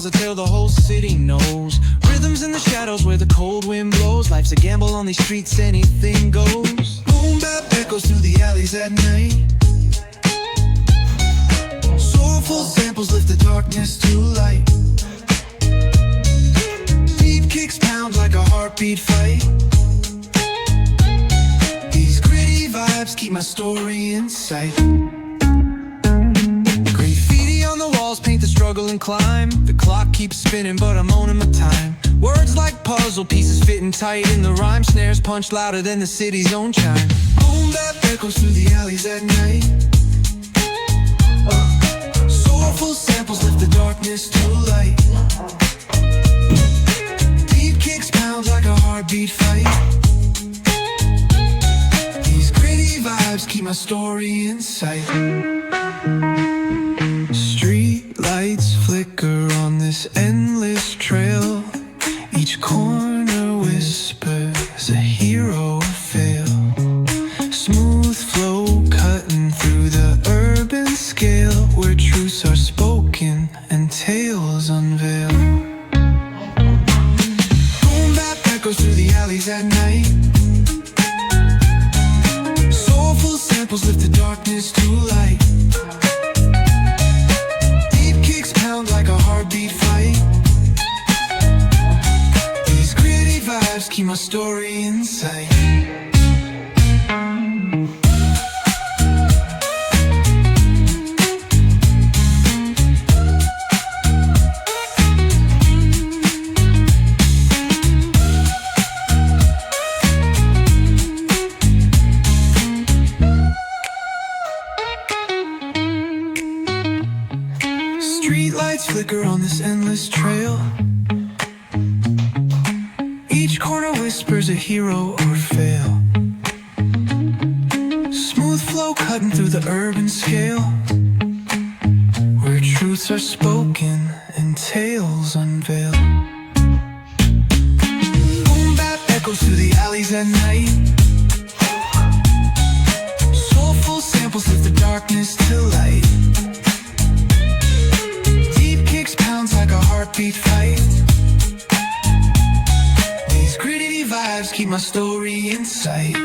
tells a tale the whole city knows. Rhythms in the shadows where the cold wind blows. Life's a gamble on these streets, anything goes. Boom bap echoes through the alleys at night. Soulful samples lift the darkness to light. Beat kicks pound like a heartbeat fight. These gritty vibes keep my story in sight. Graffiti on the walls paint the struggle and climb. The clock keeps spinning but I'm owning my time. Words like puzzle pieces fitting tight in the rhyme. Snares punch louder than the city's own chime. Boom bap echoes through the alleys at night. Soulful samples lift the darkness to light. Beat kicks pound like a heartbeat fight. These gritty vibes keep my story in sight. Street lights flicker on this endless trail. Each corner whispers a hero fail. Smooth flow cutting through the urban scale, where truths are spoken and tales unveil. Boom bap echoes through the alleys at night. Soulful samples lift the darkness to light. Deep kicks pound like a heartbeat fight. These gritty vibes keep my story in sight. Street lights flicker on this endless trail. Each corner whispers a hero or fail. Smooth flow cutting through the urban scale, where truths are spoken and tales unveil. Boom bap echoes through the alleys at night. Soulful samples lift the darkness to light. Deep kicks pounds like a heartbeat fight. These gritty vibes keep my story in sight.